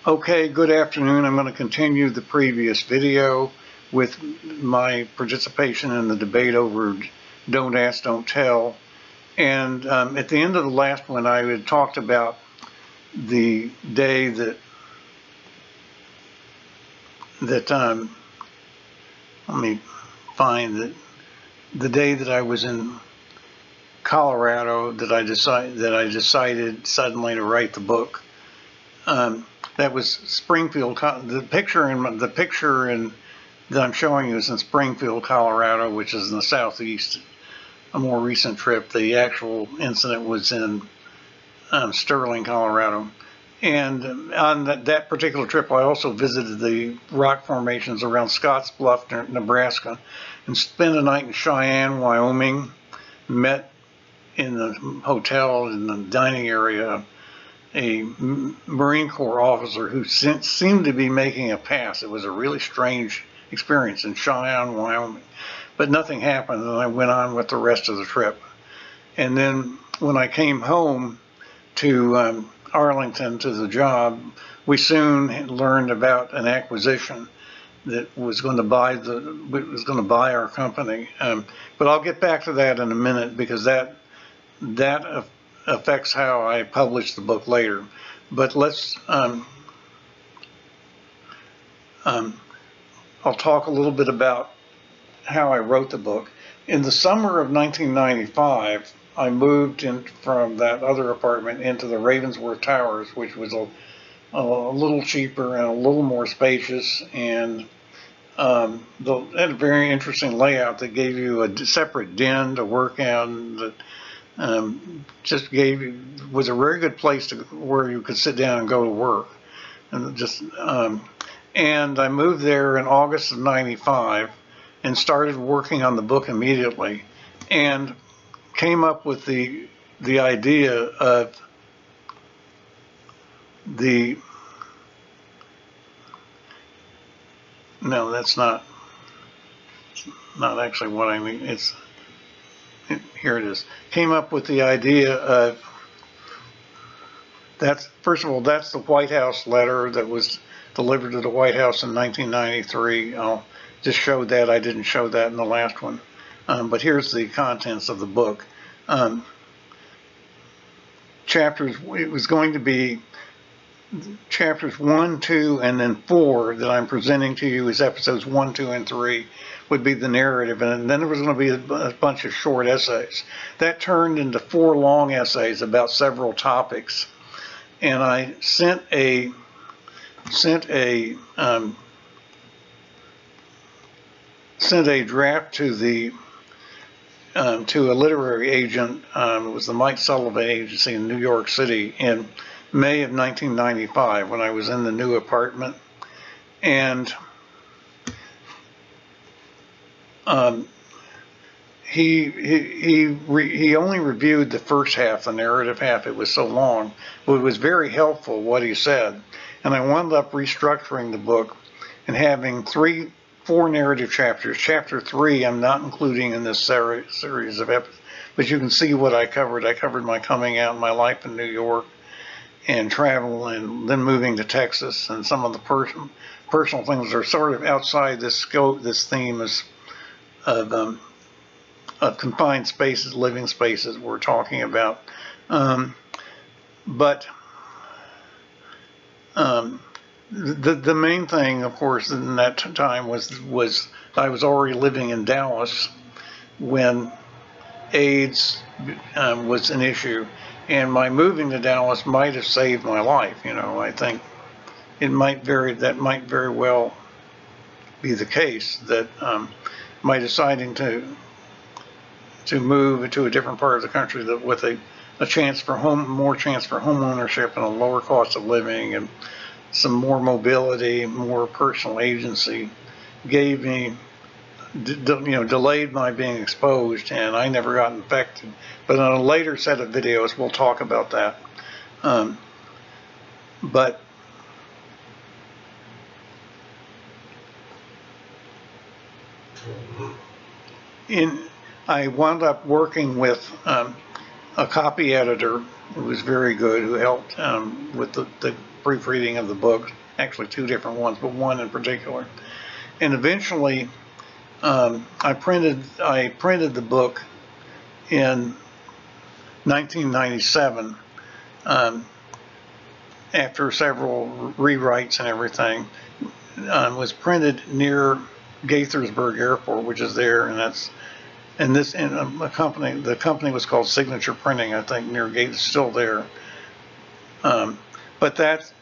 Okay, good afternoon. I'm going to continue the previous video with my participation in the debate over Don't Ask, Don't Tell. And at the end of the last one, I had talked about the day that let me find that the day that I was in Colorado that I decided suddenly to write the book. That was Springfield. The picture that I'm showing you is in Springfield, Colorado, which is in the southeast. A more recent trip. The actual incident was in Sterling, Colorado. And on that particular trip, I also visited the rock formations around Scottsbluff, Nebraska, and spent a night in Cheyenne, Wyoming. Met in the hotel in the dining area a Marine Corps officer who seemed to be making a pass. It was a really strange experience in Cheyenne, Wyoming. But nothing happened, and I went on with the rest of the trip. And then when I came home to Arlington to the job, we soon learned about an acquisition that was going to buy our company. But I'll get back to that in a minute because that affects how I publish the book later. But let's I'll talk a little bit about how I wrote the book. In the summer of 1995, I moved in from that other apartment into the Ravensworth Towers, which was a little cheaper and a little more spacious, and had a very interesting layout that gave you a separate den to work in. That was a very good place where you could sit down and go to work, and I moved there in August of '95 and started working on the book immediately, and came up with the idea of no, that's not actually what I mean. Here it is. Came up with the idea of first of all, that's the White House letter that was delivered to the White House in 1993. I'll just show that. I didn't show that in the last one. But here's the contents of the book. It was going to be chapters 1, 2, and then 4 that I'm presenting to you as episodes 1, 2, and 3 would be the narrative, and then there was going to be a bunch of short essays. That turned into 4 long essays about several topics, and I sent a draft to a literary agent. It was the Mike Sullivan Agency in New York City in May of 1995 when I was in the new apartment, and he only reviewed the first half, the narrative half. It was so long, but it was very helpful what he said, and I wound up restructuring the book and having 4 narrative chapters. Chapter 3 I'm not including in this series of episodes, but you can see what I covered. I covered my coming out, my life in New York, and travel, and then moving to Texas, and some of the personal things that are sort of outside this scope, this theme of confined spaces, living spaces we're talking about. But the main thing, of course, in that time was I was already living in Dallas when AIDS was an issue, and my moving to Dallas might have saved my life. I think that might very well be the case, that my deciding to move to a different part of the country with a chance for more chance for home ownership and a lower cost of living and some more mobility, more personal agency, gave me, delayed my being exposed, and I never got infected. But on a later set of videos, we'll talk about that. But I wound up working with a copy editor who was very good, who helped with the proofreading of the book. Actually, two different ones, but one in particular. And eventually, I printed the book in 1997. After several rewrites and everything, was printed near Gaithersburg Airport, which is there, and the company was called Signature Printing, I think, near Gate, it's still there. But that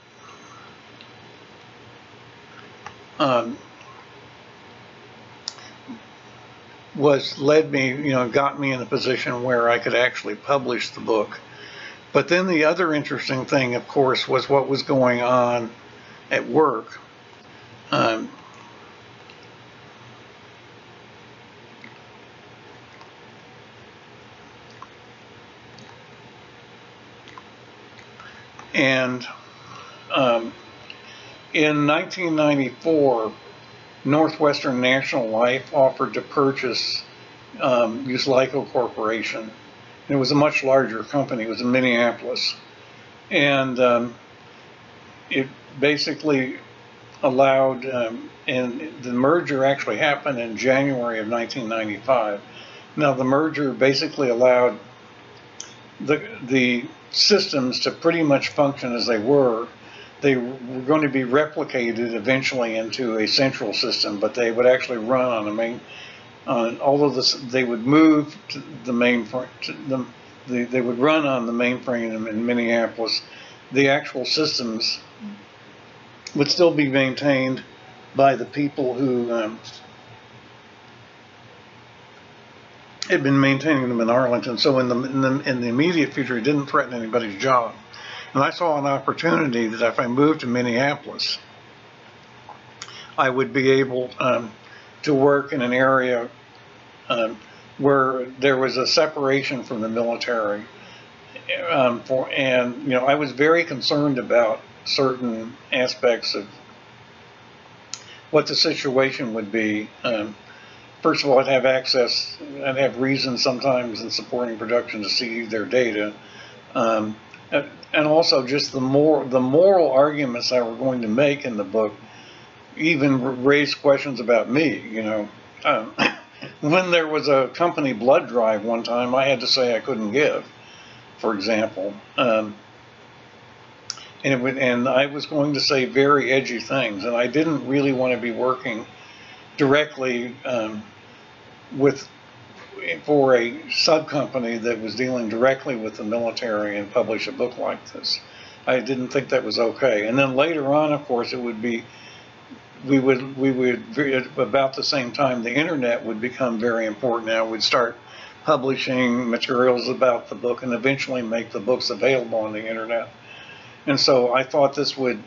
got me in a position where I could actually publish the book. But then the other interesting thing, of course, was what was going on at work. And in 1994, Northwestern National Life offered to purchase Uslico Corporation. It was a much larger company. It was in Minneapolis. And it basically allowed, and the merger actually happened in January of 1995. Now, the merger basically allowed the systems to pretty much function as they were. They were going to be replicated eventually into a central system, but they would actually run on the main. Although they would move to the mainframe, they would run on the mainframe in Minneapolis. The actual systems would still be maintained by the people who had been maintaining them in Arlington. So in the immediate future, it didn't threaten anybody's job. And I saw an opportunity that if I moved to Minneapolis, I would be able to work in an area where there was a separation from the military. I was very concerned about certain aspects of what the situation would be. First of all, I'd have reasons sometimes in supporting production to see their data. And also just the moral arguments I were going to make in the book even raised questions about me, When there was a company blood drive one time, I had to say I couldn't give, for example. And I was going to say very edgy things, and I didn't really want to be working directly for a sub-company that was dealing directly with the military and publish a book like this. I didn't think that was okay. And then later on, of course, it would be, we would about the same time the internet would become very important. Now we'd start publishing materials about the book and eventually make the books available on the internet. And so I thought this would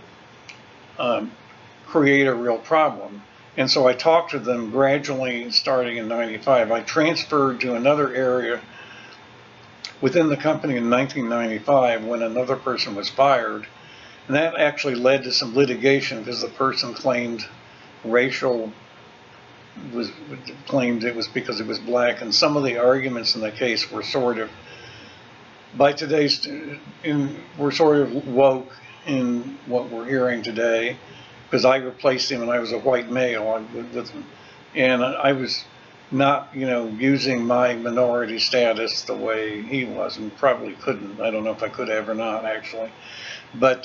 create a real problem. And so I talked to them gradually starting in 95. I transferred to another area within the company in 1995 when another person was fired. And that actually led to some litigation because the person claimed it was because it was black. And some of the arguments in the case were sort of, we're sort of woke in what we're hearing today. Because I replaced him and I was a white male and I was not, using my minority status the way he was, and probably couldn't. I don't know if I could have or not, actually. But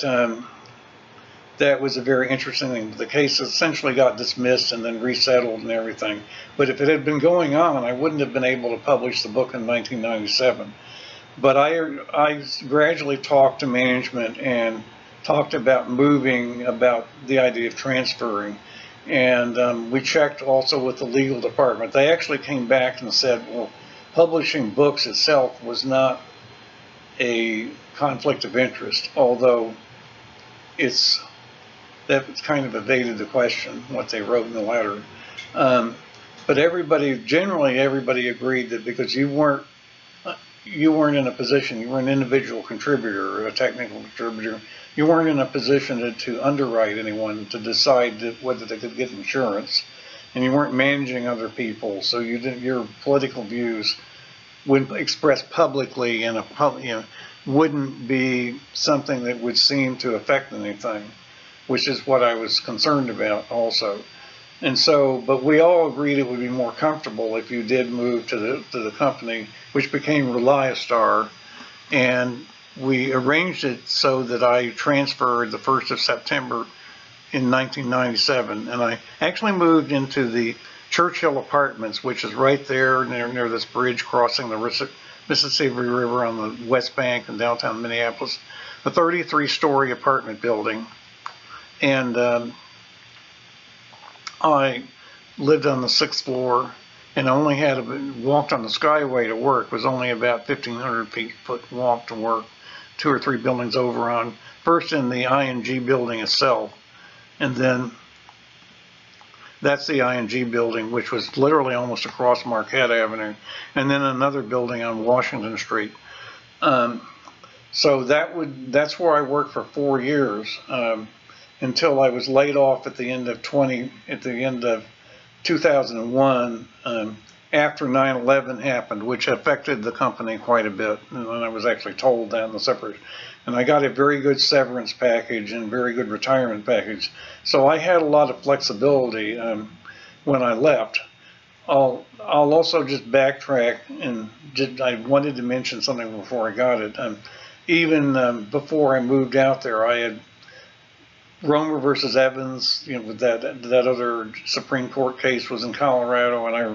that was a very interesting thing. The case essentially got dismissed and then resettled and everything. But if it had been going on, I wouldn't have been able to publish the book in 1997. But I gradually talked to management and talked about about the idea of transferring. And we checked also with the legal department. They actually came back and said, well, publishing books itself was not a conflict of interest, although that kind of evaded the question, what they wrote in the letter. But generally everybody agreed that because you weren't in a position, you were an individual contributor or a technical contributor, you weren't in a position to underwrite anyone, to decide whether they could get insurance, and you weren't managing other people, so your political views when expressed publicly in wouldn't be something that would seem to affect anything, which is what I was concerned about also. And so, but we all agreed it would be more comfortable if you did move to the company, which became Reliastar, and we arranged it so that I transferred the 1st of September in 1997, and I actually moved into the Churchill Apartments, which is right there near this bridge crossing the Mississippi River on the West Bank in downtown Minneapolis, a 33-story apartment building. And I lived on the 6th floor and only walked on the Skyway to work. It was only about 1,500 foot walk to work, 2 or 3 buildings over on, first in the ING building itself. And then that's the ING building, which was literally almost across Marquette Avenue, and then another building on Washington Street. So that's where I worked for 4 years, until I was laid off at the end of 2001, after 9/11 happened, which affected the company quite a bit. And I was actually told that in the separate, and I got a very good severance package and very good retirement package. So I had a lot of flexibility when I left. I'll also just backtrack, and I wanted to mention something before I got it. Even before I moved out there, I had Romer versus Evans, that other Supreme Court case was in Colorado, and I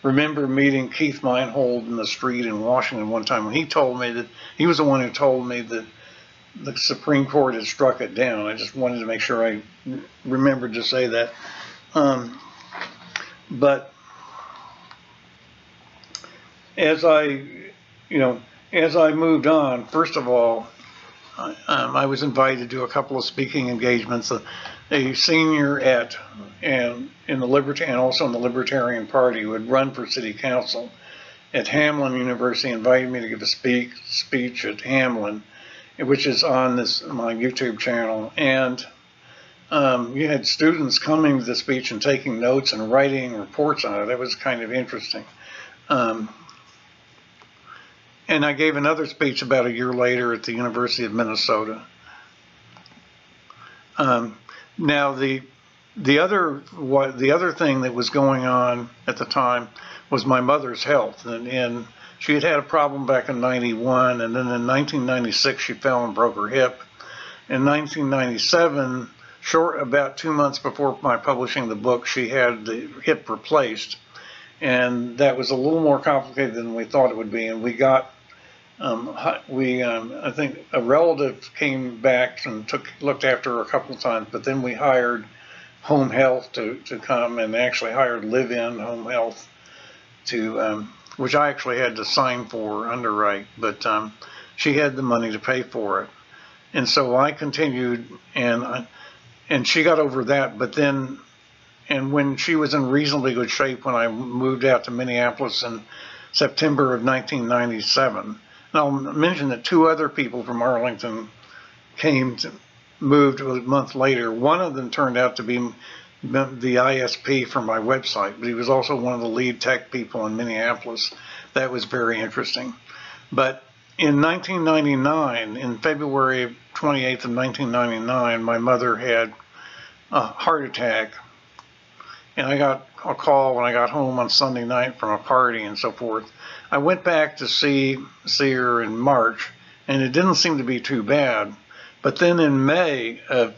remember meeting Keith Meinhold in the street in Washington one time, and he told me that he was the one who told me that the Supreme Court had struck it down. I just wanted to make sure I remembered to say that. But as I moved on, first of all, I was invited to a couple of speaking engagements. A senior and also in the Libertarian Party who had run for city council at Hamline University invited me to give a speech at Hamline, which is on my YouTube channel. And you had students coming to the speech and taking notes and writing reports on it. That was kind of interesting. And I gave another speech about a year later at the University of Minnesota. Now the other thing that was going on at the time was my mother's health, and she had a problem back in '91, and then in 1996 she fell and broke her hip. In 1997, about 2 months before my publishing the book, she had the hip replaced, and that was a little more complicated than we thought it would be. And we got I think a relative came back and looked after her a couple of times, but then we hired home health to come, and actually hired live-in home health which I actually had to sign for, underwrite, but she had the money to pay for it. And so I continued, and she got over that, but then, and when she was in reasonably good shape when I moved out to Minneapolis in September of 1997, and I'll mention that 2 other people from Arlington moved a month later. One of them turned out to be the ISP for my website, but he was also one of the lead tech people in Minneapolis. That was very interesting. But in 1999, in February 28th of 1999, my mother had a heart attack, and I got a call when I got home on Sunday night from a party and so forth. I went back to see her in March, and it didn't seem to be too bad. But then in May of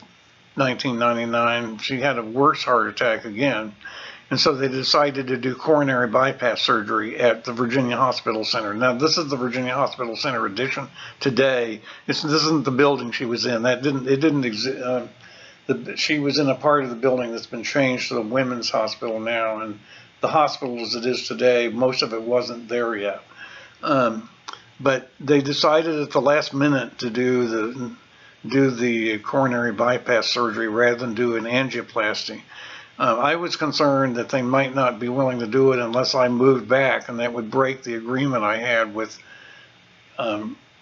1999, she had a worse heart attack again. And so they decided to do coronary bypass surgery at the Virginia Hospital Center. Now, this is the Virginia Hospital Center edition today. This isn't the building she was in. It didn't exist. She was in a part of the building that's been changed to the Women's Hospital now, and the hospital as it is today, most of it wasn't there yet. But they decided at the last minute to do the coronary bypass surgery rather than do an angioplasty. I was concerned that they might not be willing to do it unless I moved back, and that would break the agreement I had with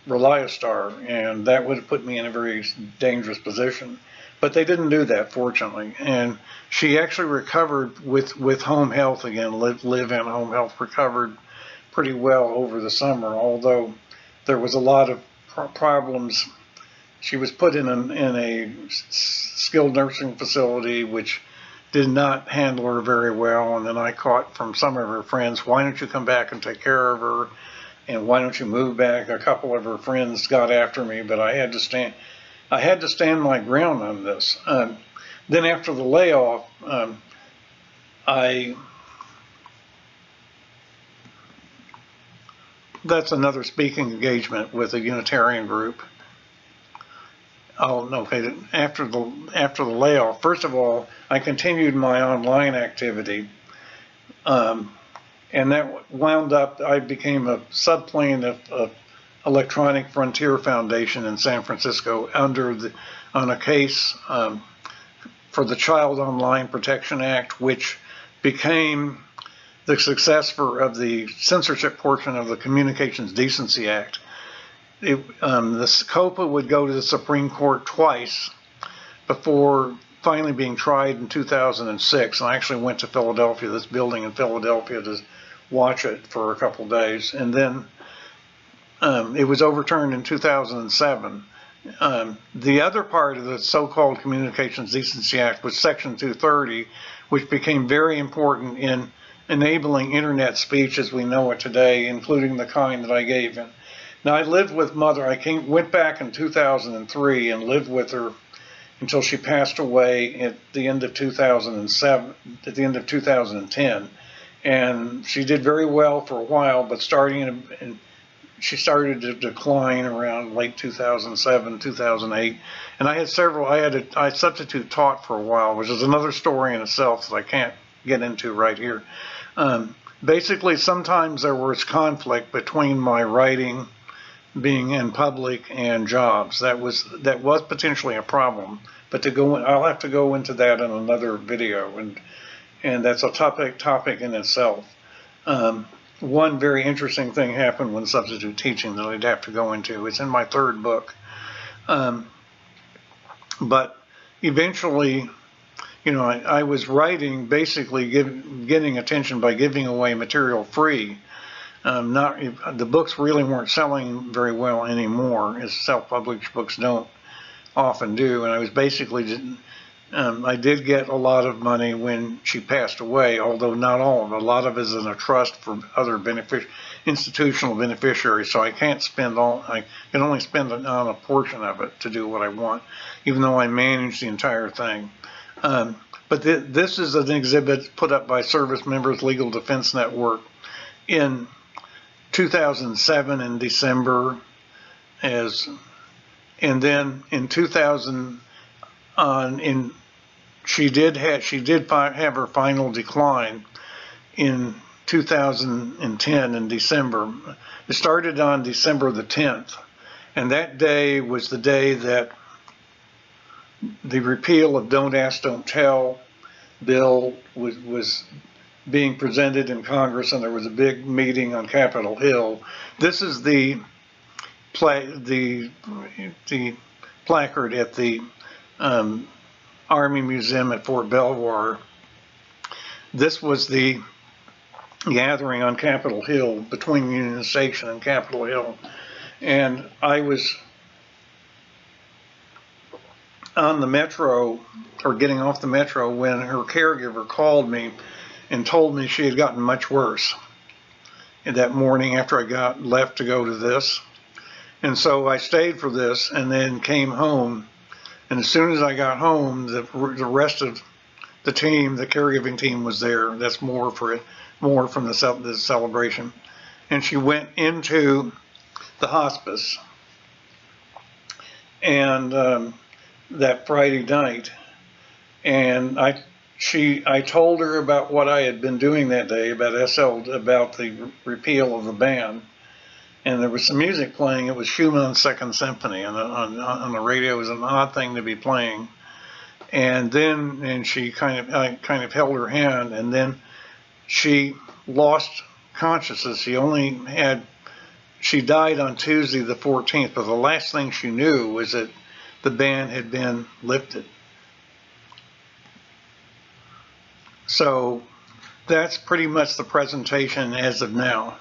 Reliastar, and that would have put me in a very dangerous position. But they didn't do that, fortunately, and she actually recovered with home health again. Live-in home health recovered pretty well over the summer, although there was a lot of problems. She was put in a skilled nursing facility, which did not handle her very well. And then I caught from some of her friends, why don't you come back and take care of her? And why don't you move back? A couple of her friends got after me, but I had to stand my ground on this. Then after the layoff, that's another speaking engagement with a Unitarian group. Oh, okay. After the layoff, first of all, I continued my online activity, and that wound up. I became a subplane of Electronic Frontier Foundation in San Francisco on a case for the Child Online Protection Act, which became the successor of the censorship portion of the Communications Decency Act. The COPA would go to the Supreme Court twice before finally being tried in 2006. And I actually went to Philadelphia, this building in Philadelphia, to watch it for a couple of days. And then it was overturned in 2007. The other part of the so-called Communications Decency Act was Section 230, which became very important in enabling internet speech as we know it today, including the kind that I gave in. Now, I lived with Mother. Went back in 2003 and lived with her until she passed away at the end of 2007, at the end of 2010. And she did very well for a while, but she started to decline around late 2007, 2008. And I substitute taught for a while, which is another story in itself that I can't get into right here. Basically, sometimes there was conflict between my writing, being in public, and jobs. That was potentially a problem. But I'll have to go into that in another video, and that's a topic in itself. One very interesting thing happened when substitute teaching that I'd have to go into. It's in my third book. But eventually, I was writing, basically getting attention by giving away material free. The books really weren't selling very well anymore, as self-published books don't often do. And I was basically I did get a lot of money when she passed away, although not all of it. A lot of it is in a trust for other institutional beneficiaries, so I can't spend I can only spend on a portion of it to do what I want, even though I manage the entire thing. But this is an exhibit put up by Service Members Legal Defense Network in 2007 in December, and then in 2000. She did have her final decline in 2010 in December. It started on December the 10th, and that day was the day that the repeal of Don't Ask, Don't Tell bill was being presented in Congress, and there was a big meeting on Capitol Hill. This is the placard at the Army Museum at Fort Belvoir. This was the gathering on Capitol Hill, between Union Station and Capitol Hill. And I was on the metro, or getting off the metro, when her caregiver called me and told me she had gotten much worse that morning after I left to go to this. And so I stayed for this and then came home. And as soon as I got home, the rest of the team, the caregiving team, was there. That's more from the celebration. And she went into the hospice, and that Friday night, and I told her about what I had been doing that day, about the repeal of the ban. And there was some music playing. It was Schumann's Second Symphony, and on the radio. It was an odd thing to be playing. And then, I kind of held her hand, and then she lost consciousness. She died on Tuesday the 14th, but the last thing she knew was that the ban had been lifted. So that's pretty much the presentation as of now.